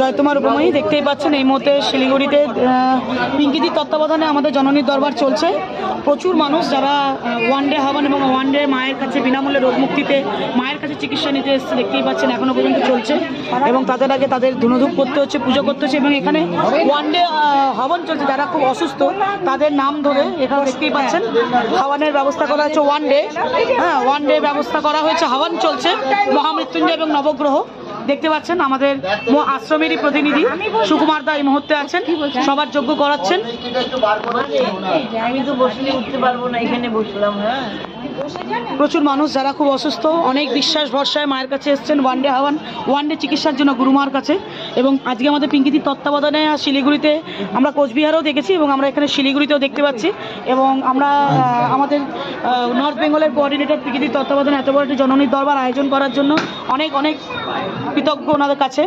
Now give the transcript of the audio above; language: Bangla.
জয়তমা রূপময়ী। দেখতেই পাচ্ছেন এই মুহূর্তে শিলিগুড়িতে পিঙ্কিদির তত্ত্বাবধানে আমাদের জননীর দরবার চলছে। প্রচুর মানুষ যারা ওয়ান ডে হাওয়ান এবং ওয়ান ডে মায়ের কাছে বিনামূল্যে রোগ মুক্তিতে মায়ের কাছে চিকিৎসা নিতে এসেছে, দেখতেই পাচ্ছেন এখনো পর্যন্ত চলছে। এবং তাদের আগে তাদের ধুনোধূপ করতে হচ্ছে, পুজো করতে হচ্ছে। এবং এখানে ওয়ান ডে হাওয়ান চলছে, যারা খুব অসুস্থ তাদের নাম ধরে এখানে দেখতেই পাচ্ছেন হাওয়ানের ব্যবস্থা করা হয়েছে। ওয়ান ডে ওয়ান ডে ব্যবস্থা করা হয়েছে, হাওয়ান চলছে মহামৃত্যুঞ্জয় এবং নবগ্রহ। দেখতে পাচ্ছেন আমাদের আশ্রমেরই প্রতিনিধি সুকুমার দা এই মুহূর্তে আছেন, সবার যজ্ঞ করাচ্ছেন। আমি তো বসলে উঠতে পারবো না, এখানে বসলাম। হ্যাঁ, প্রচুর মানুষ যারা খুব অসুস্থ, অনেক বিশ্বাস ভরসায় মায়ের কাছে এসেছেন ওয়ান ডে হাওয়ান, ওয়ান ডে চিকিৎসার জন্য গুরুমার কাছে। এবং আজকে আমাদের পিঙ্কিদির তত্ত্বাবধানে শিলিগুড়িতে আমরা কোচবিহারেও দেখেছি এবং আমরা এখানে শিলিগুড়িতেও দেখতে পাচ্ছি। এবং আমরা আমাদের নর্থ বেঙ্গলের কোঅর্ডিনেটর পিঙ্কিদির তত্ত্বাবধানে এত বড় একটি জননীর দরবার আয়োজন করার জন্য অনেক অনেক কৃতজ্ঞ ওনাদের কাছে।